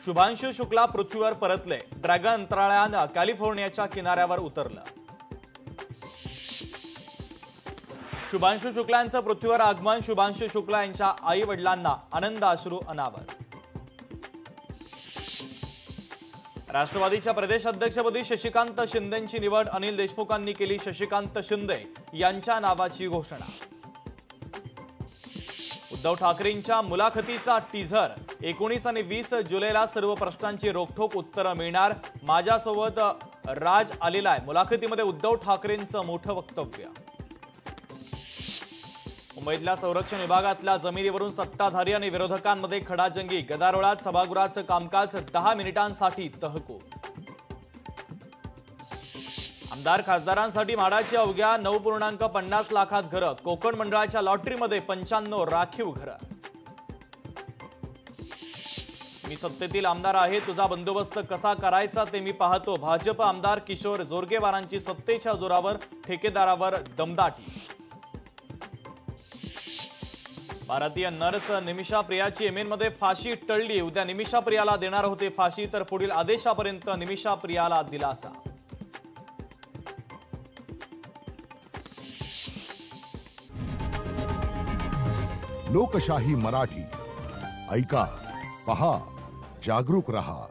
शुभांशु शुक्ला पृथ्वीवर परतले। ड्रॅगन अंतराळयान कॅलिफोर्नियाच्या किनाऱ्यावर उतरलं। शुभांशु शुक्ला यांचं पृथ्वीवर आगमन। शुभांशु शुक्ला यांच्या आई वडिलांना आनंद अश्रू अनावर। राष्ट्रवादीच्या प्रदेश अध्यक्षपदी शशिकांत शिंदेंची निवड। अनिल देशमुखांनी केली शशिकांत शिंदे यांच्या नावाची घोषणा। उद्धव ठाकरेंच्या मुलाखतीचा टीझर। 19 आणि 20 जुलैला सर्व प्रश्नांची रोखठोक उत्तरं मिळणार। माझ्यासोबत राज आलेला आहे। मुलाखतीमध्ये उद्धव ठाकरेंचं मोठं वक्तव्य। मुंबईतल्या संरक्षण विभागातल्या जमिनीवरून सत्ताधारी आणि विरोधकांमध्ये खडाजंगी। गदारोळात सभागृहाचं कामकाज 10 मिनिटांसाठी तहकूब। आमदार खासदारांसाठी म्हाडाची अवघ्या 9.50 लाखात घरं। कोकण मंडळाच्या लॉटरीमध्ये 95 राखीव घरं। मी सत्तेतील आमदार आहे, तुझा बंदोबस्त कसा करायचा ते मी पाहतो। भाजप आमदार किशोर जोरगेवारांची सत्तेच्या जोरावर ठेकेदारावर दमदाटी। भारतीय नर्स निमिषा प्रियाची येमेनमध्ये फाशी टळली। उद्या निमिषा प्रियाला देणार होते फाशी, तर पुढील आदेशापर्यंत निमिषा प्रियाला दिलासा। लोकशाही मराठी ऐका, पहा, जागरूक रहा।